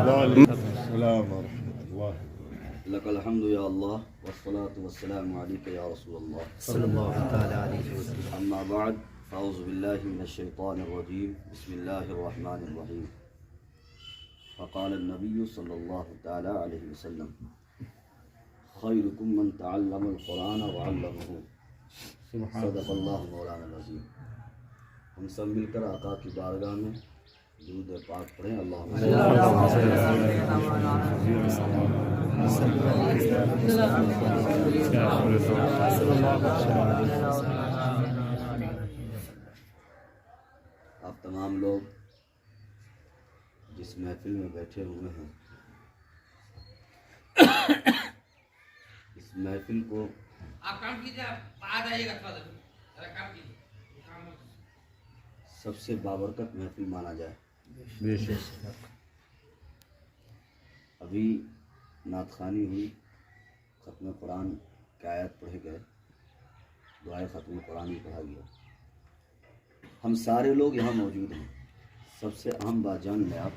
السلام ورحمۃ اللہ. لك الحمد يا الله والصلاة والسلام عليك يا رسول الله صلی اللہ تعالیٰ علیہ وسلم. أما بعد فأعوذ بالله من الشيطان الرجيم بسم الله الرحمن الرحيم. فقال النبي صلى الله تعالى عليه وسلم خيركم من تعلم القرآن وعلمه. صدق الله مولانا العظيم. ہم سب مل کر آقا کی بارگاہ میں درود پاک پڑھیں. اللہم آپ تمام لوگ جس محفل میں بیٹھے ہوئے ہیں اس محفل کو آپ کام کیجیے، آپ آ جائیے گا تھوڑا ذرا کام کیجیے. سب سے بابرکت محفل مانا جائے. ابھی نعت خوانی ہوئی، ختم قرآن کی آیت پڑھے گئے، دعائے ختم قرآن بھی پڑھا گیا. ہم سارے لوگ یہاں موجود ہیں. سب سے اہم بات جان لیں آپ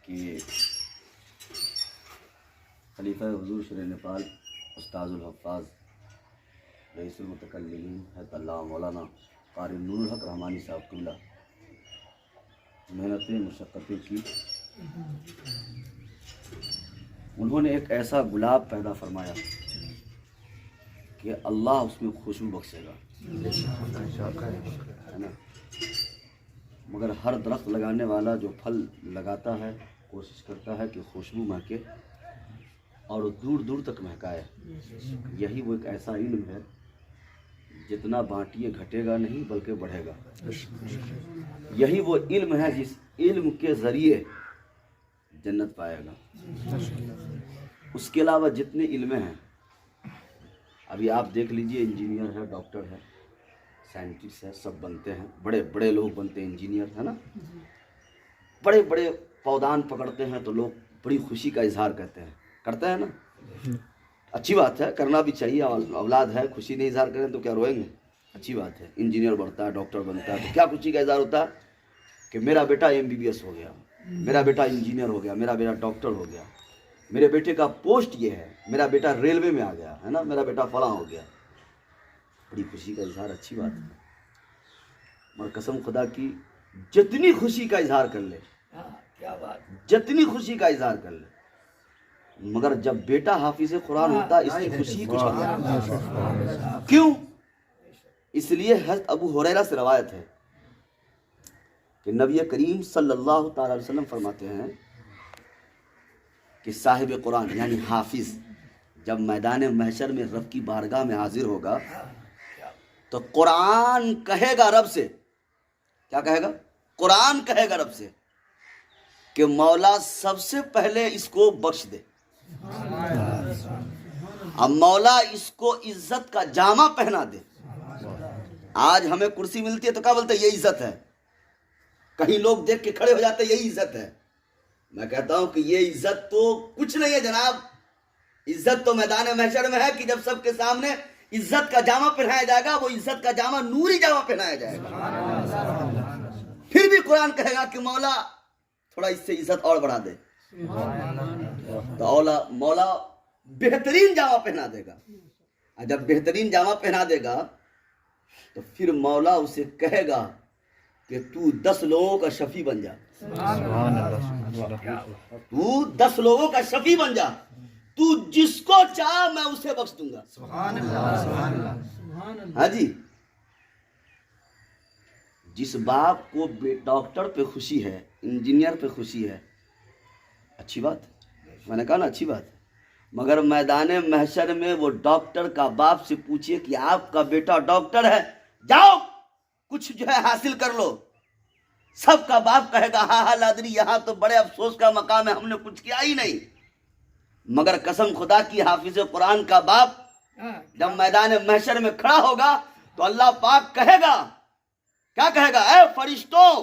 کہ خلیفہ حضور شرع نیپال استاذ الحفاظ رئیس المتکلمین حیات اللہ مولانا قاری نور الحق رحمانی صاحب قبلہ محنتیں مشقتیں کی. انہوں نے ایک ایسا گلاب پیدا فرمایا کہ اللہ اس میں خوشبو بخشے گا، ہے نا. مگر ہر درخت لگانے والا جو پھل لگاتا ہے کوشش کرتا ہے کہ خوشبو مہکے اور دور دور تک مہکائے. یہی وہ ایک ایسا علم ہے جتنا بانٹیے گھٹے گا نہیں بلکہ بڑھے گا. یہی وہ علم ہے جس علم کے ذریعے جنت پائے گا. اس کے علاوہ جتنے علم ہیں، ابھی آپ دیکھ لیجئے، انجینئر ہے، ڈاکٹر ہے، سائنٹسٹ ہے، سب بنتے ہیں، بڑے بڑے لوگ بنتے ہیں انجینئر، ہے نا. بڑے بڑے پودان پکڑتے ہیں تو لوگ بڑی خوشی کا اظہار کرتے ہیں نا. اچھی بات ہے، کرنا بھی چاہیے. اولاد ہے، خوشی نہیں اظہار کریں تو کیا روئیں گے؟ اچھی بات ہے. انجینئر بڑھتا ہے، ڈاکٹر بنتا ہے تو کیا خوشی کا اظہار ہوتا ہے کہ میرا بیٹا MBBS ہو گیا، میرا بیٹا انجینئر ہو گیا، میرا بیٹا ڈاکٹر ہو گیا، میرے بیٹے کا پوسٹ یہ ہے، میرا بیٹا ریلوے میں آ گیا، ہے نا، میرا بیٹا فلاں ہو گیا. بڑی خوشی کا اظہار اچھی بات ہے. مگر قسم خدا کی جتنی خوشی کا اظہار کر لے، جتنی خوشی کا اظہار کر لے، مگر جب بیٹا حافظ قرآن ہوتا ہے اس کی خوشی کچھ اور ہے. کیوں؟ اس لیے حضرت ابو ہریرہ سے روایت ہے کہ نبی کریم صلی اللہ تعالی علیہ وسلم فرماتے ہیں کہ صاحب قرآن یعنی حافظ جب میدان محشر میں رب کی بارگاہ میں حاضر ہوگا تو قرآن کہے گا رب سے، کیا کہے گا؟ قرآن کہے گا رب سے کہ مولا سب سے پہلے اس کو بخش دے. اب مولا اس کو عزت کا جامہ پہنا دے. آج ہمیں کرسی ملتی ہے تو کیا بولتے ہیں؟ یہ عزت ہے. کہیں لوگ دیکھ کے کھڑے ہو جاتے ہیں، یہی عزت ہے. میں کہتا ہوں کہ یہ عزت تو کچھ نہیں ہے جناب. عزت تو میدان محشر میں ہے کہ جب سب کے سامنے عزت کا جامہ پہنایا جائے گا، وہ عزت کا جامہ نوری جامہ پہنایا جائے گا. پھر بھی قرآن کہے گا کہ مولا تھوڑا اس سے عزت اور بڑھا دے. تو مولا بہترین جامہ پہنا دے گا. جب بہترین جامہ پہنا دے گا تو پھر مولا اسے کہے گا کہ تو 10 لوگوں کا شفیع بن جا. تو 10 لوگوں کا شفیع بن جا. تو جس کو چاہ میں اسے بخش دوں گا. ہاں جی. جس باپ کو ڈاکٹر پہ خوشی ہے، انجینئر پہ خوشی ہے، اچھی بات ہے. میں نے کہا نا اچھی بات ہے. مگر میدان محشر میں وہ ڈاکٹر کا باپ سے پوچھئے کہ آپ کا بیٹا ڈاکٹر ہے، جاؤ کچھ جو ہے حاصل کر لو. سب کا باپ کہے گا ہاں لادری، یہاں تو بڑے افسوس کا مقام ہے، ہم نے کچھ کیا ہی نہیں. مگر قسم خدا کی حافظ قرآن کا باپ جب میدان محشر میں کھڑا ہوگا تو اللہ پاک کہے گا، کیا کہے گا؟ اے فرشتوں،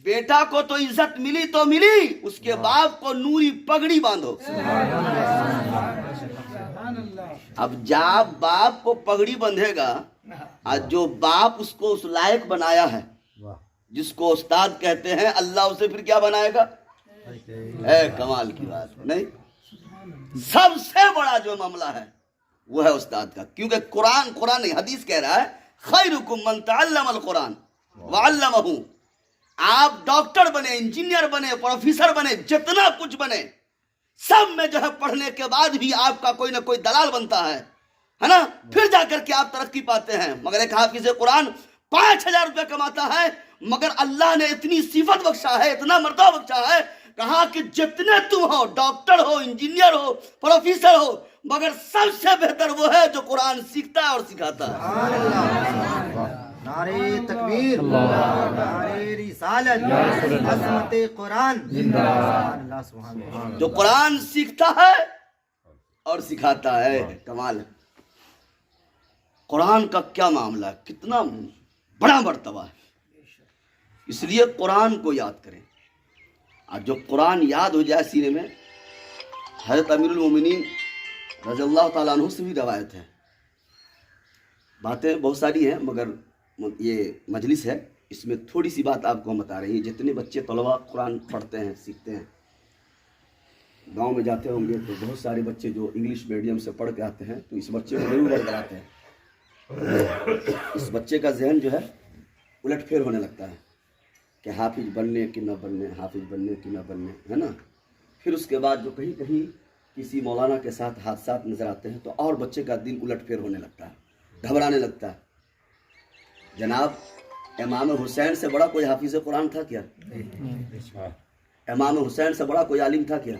بیٹا کو تو عزت ملی تو ملی، اس کے باپ کو نوری پگڑی باندھو. اب جب باپ کو پگڑی بندھے گا، جو باپ اس کو اس لائق بنایا ہے، جس کو استاد کہتے ہیں اللہ اسے پھر کیا بنائے گا؟ اے کمال کی بات نہیں، سب سے بڑا جو معاملہ ہے وہ ہے استاد کا، کیونکہ قرآن نہیں حدیث کہہ رہا ہے خیرکم من تعلم القرآن وعلمہ. آپ ڈاکٹر بنے، انجینئر بنے، پروفیسر بنے، جتنا کچھ بنے، سب میں جو ہے پڑھنے کے بعد بھی آپ کا کوئی نہ کوئی دلال بنتا ہے نا، پھر جا کر کے آپ ترقی پاتے ہیں. مگر ایک حافظ قرآن 5,000 روپے کماتا ہے، مگر اللہ نے اتنی صفت بخشا ہے، اتنا مرتبہ بخشا ہے، کہا کہ جتنے تم ہو، ڈاکٹر ہو، انجینئر ہو، پروفیسر ہو، مگر سب سے بہتر وہ ہے جو قرآن سیکھتا ہے اور سکھاتا ہے. نعرے تکبیر، نعرے رسالت، عظمت قرآن زندہ باد. اللہ سبحان اللہ. جو قرآن سیکھتا ہے اور سکھاتا ہے. کمال ہے. قرآن کا کیا معاملہ ہے، کتنا بڑا مرتبہ ہے. اس لیے قرآن کو یاد کریں، اور جو قرآن یاد ہو جائے سینے میں. حضرت امیر المومنین رضی اللہ تعالیٰ عنہ سے بھی روایت ہے. باتیں بہت ساری ہیں مگر یہ مجلس ہے، اس میں تھوڑی سی بات آپ کو ہم بتا رہے ہیں. جتنے بچے طلباء قرآن پڑھتے ہیں، سیکھتے ہیں، گاؤں میں جاتے ہوں گے تو بہت سارے بچے جو انگلش میڈیم سے پڑھ کے آتے ہیں تو اس بچے کو ضرور پڑھ کر آتے ہیں. اس بچے کا ذہن جو ہے الٹ پھیر ہونے لگتا ہے کہ حافظ بننے کہ نہ بننے، حافظ بننے کہ نہ بننے، ہے نا. پھر اس کے بعد جو کہیں کہیں کسی مولانا کے ساتھ حادثات نظر آتے ہیں تو اور بچے کا دل الٹ پھیر ہونے لگتا ہے، گھبرانے لگتا ہے. جناب امام حسین سے بڑا کوئی حافظ قرآن تھا کیا؟ امام حسین سے بڑا کوئی عالم تھا کیا؟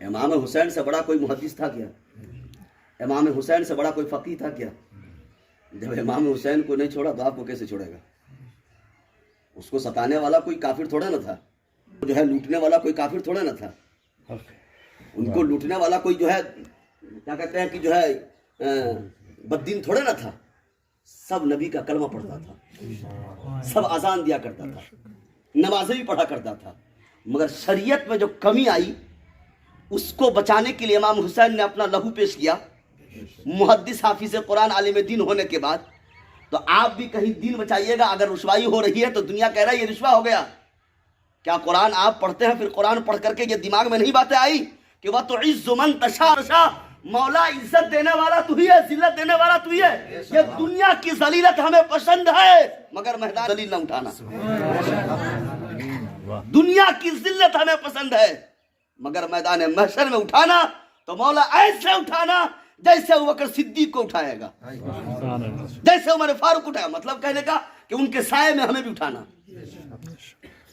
امام حسین سے بڑا کوئی محدث تھا کیا؟ امام حسین سے بڑا کوئی فقیہ تھا کیا؟ جب امام حسین کو نہیں چھوڑا تو آپ کو کیسے چھوڑے گا؟ اس کو ستانے والا کوئی کافر تھوڑا نہ تھا، جو ہے لوٹنے والا کوئی کافر تھوڑا نہ تھا. ان کو لوٹنے والا کوئی جو ہے کیا کہتے ہیں کہ جو ہے بددین تھوڑا نہ تھا. سب نبی کا کلمہ پڑھتا تھا، سب اذان دیا کرتا تھا، نمازیں بھی پڑھا کرتا تھا. مگر شریعت میں جو کمی آئی اس کو بچانے کے لیے امام حسین نے اپنا لہو پیش کیا. محدث حافظ قرآن عالم دین ہونے کے بعد تو آپ بھی کہیں دین بچائیے گا. اگر رسوائی ہو رہی ہے تو دنیا کہہ رہا ہے یہ رشوہ ہو گیا. کیا قرآن آپ پڑھتے ہیں، پھر قرآن پڑھ کر کے یہ دماغ میں نہیں باتیں آئی کہ وَتُعِزُّ مَن تَشَاءُ، مولا عزت دینے والا تو ہی ہے، ذلت دینے والا تو ہی ہے. یہ دنیا کی ذلیلت ہمیں پسند ہے مگر میدان ذلیل نہ اٹھانا. دنیا کی ذلت ہمیں پسند ہے مگر میدان محشر میں اٹھانا تو مولا ایسے اٹھانا جیسے ابوبکر صدیق کو اٹھائے گا، جیسے عمر فاروق اٹھایا. مطلب کہنے کا کہ ان کے سائے میں ہمیں بھی اٹھانا.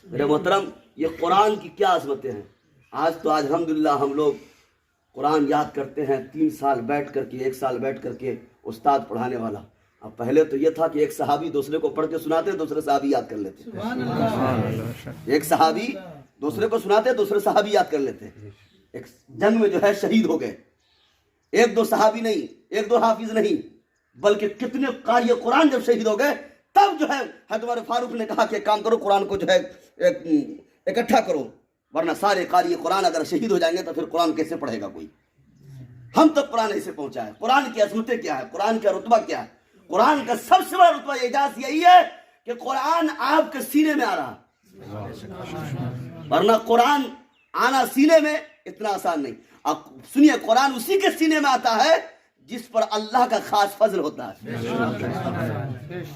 میرے محترم، یہ قرآن کی کیا عظمتیں ہیں. آج الحمدللہ ہم لوگ قرآن یاد کرتے ہیں 3 سال بیٹھ کر کے، 1 سال بیٹھ کر کے استاد پڑھانے والا. اب پہلے تو یہ تھا کہ ایک صحابی دوسرے کو پڑھ کے سناتے، دوسرے صحابی یاد کر لیتے. ایک صحابی دوسرے کو سناتے، دوسرے صحابی یاد کر لیتے. ایک جنگ میں جو ہے شہید ہو گئے، 1-2 صحابی نہیں، 1-2 حافظ نہیں، بلکہ کتنے قاری قرآن جب شہید ہو گئے تب جو ہے حضرت عمر فاروق نے کہا کہ ایک کام کرو، قرآن کو جو ہے اکٹھا کرو، ورنہ سارے قاری قرآن اگر شہید ہو جائیں گے تو پھر قرآن کیسے پڑھے گا کوئی. ہم تک قرآن ایسے پہنچا ہے. قرآن کی عظمتیں کیا ہے، قرآن کا رتبہ کیا ہے. قرآن کا سب سے بڑا رتبہ اعجاز یہی ہے کہ قرآن آپ کے سینے میں آ رہا، ورنہ قرآن آنا سینے میں اتنا آسان نہیں. اب سنیے، قرآن اسی کے سینے میں آتا ہے جس پر اللہ کا خاص فضل ہوتا ہے.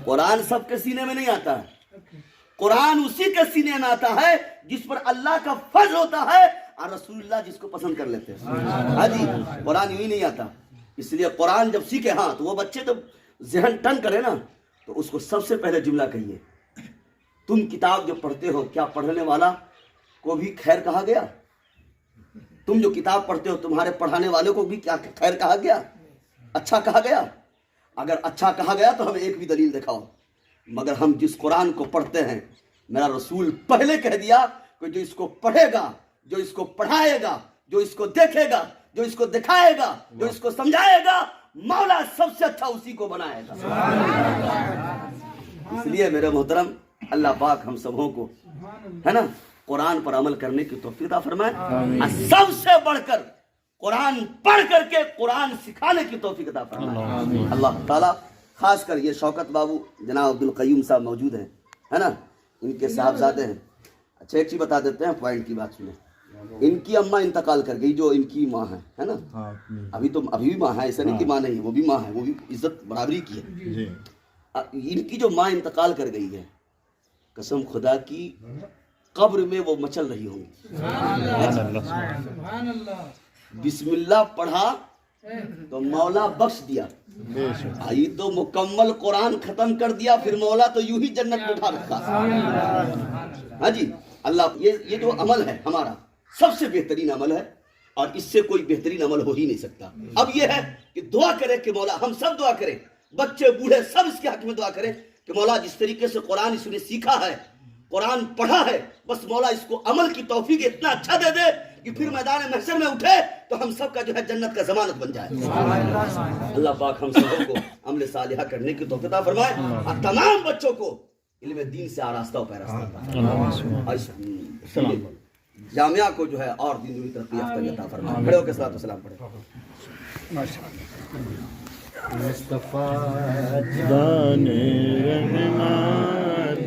قرآن سب کے سینے میں نہیں آتا ہے. قرآن اسی کے سینے میں آتا ہے جس پر اللہ کا فضل ہوتا ہے اور رسول اللہ جس کو پسند کر لیتے ہیں. ہاں جی، قرآن یوں ہی نہیں آتا. اس لیے قرآن جب سیکھے، ہاں تو وہ بچے تو ذہن ٹن کرے نا تو اس کو سب سے پہلے جملہ کہیے، تم کتاب جو پڑھتے ہو کیا پڑھنے والا کو بھی خیر کہا گیا؟ تم جو کتاب پڑھتے ہو تمہارے پڑھانے والے کو بھی کیا خیر کہا گیا، اچھا کہا گیا؟ اگر اچھا کہا گیا تو ہمیں ایک بھی دلیل دکھاؤ. مگر ہم جس قرآن کو پڑھتے ہیں، میرا رسول پہلے کہہ دیا کہ جو اس کو پڑھے گا، جو اس کو پڑھائے گا، جو اس کو دیکھے گا، جو اس کو دکھائے گا، جو اس کو سمجھائے گا، مولا سب سے اچھا اسی کو بنائے گا. اس لیے میرے محترم، اللہ پاک ہم سبوں کو ہے نا قرآن پر عمل کرنے کی توفیق عطا فرمائے، اور سب سے بڑھ کر قرآن پڑھ کر کے قرآن سکھانے کی توفیق عطا فرمائے. اللہ تعالیٰ خاص کر یہ شوکت بابو جناب عبد القیوم صاحب موجود ہیں، ہے نا, ان کے صاحبزادے ہیں. اچھا ایک چیز بتا دیتے ہیں, پوائنٹ کی بات سنیں. ان کی اماں انتقال کر گئی, جو ان کی ماں ہے نا, ابھی بھی ماں ہے, ایسا نہیں کہ ماں نہیں ہے, وہ بھی ماں ہے, وہ بھی عزت برابری کی ہے. ان کی جو ماں انتقال کر گئی ہے, قسم خدا کی قبر میں وہ مچل رہی ہوں گی. بسم اللہ پڑھا تو مولا بخش دیا, آئی تو مکمل قرآن ختم کر دیا, پھر مولا تو یوں ہی جنت میں اٹھا رکھا. ہاں جی, اللہ یہ جو عمل ہے ہمارا سب سے بہترین عمل ہے, اور اس سے کوئی بہترین عمل ہو ہی نہیں سکتا. اب یہ ہے کہ دعا کرے کہ مولا, ہم سب دعا کریں, بچے بوڑھے سب اس کے حق میں دعا کریں کہ مولا جس طریقے سے قرآن اس نے سیکھا ہے, قرآن پڑھا ہے, بس مولا اس کو عمل کی توفیق اتنا اچھا دے دے کہ پھر میدان محشر میں اٹھے تو ہم سب کا جو ہے جنت کا ضمانت بن جائے. اللہ پاک ہم سب کو عمل صالحہ کرنے کی توفیق عطا فرمائے, اور تمام بچوں کو علم دین سے آراستہ و پیراستہ, اور اس جامعہ کو جو ہے اور دین ترقی یافتہ عطا فرمائے. کھڑے ہو کے صلاۃ و سلام پڑھیں. مصطفیٰ دان رحمت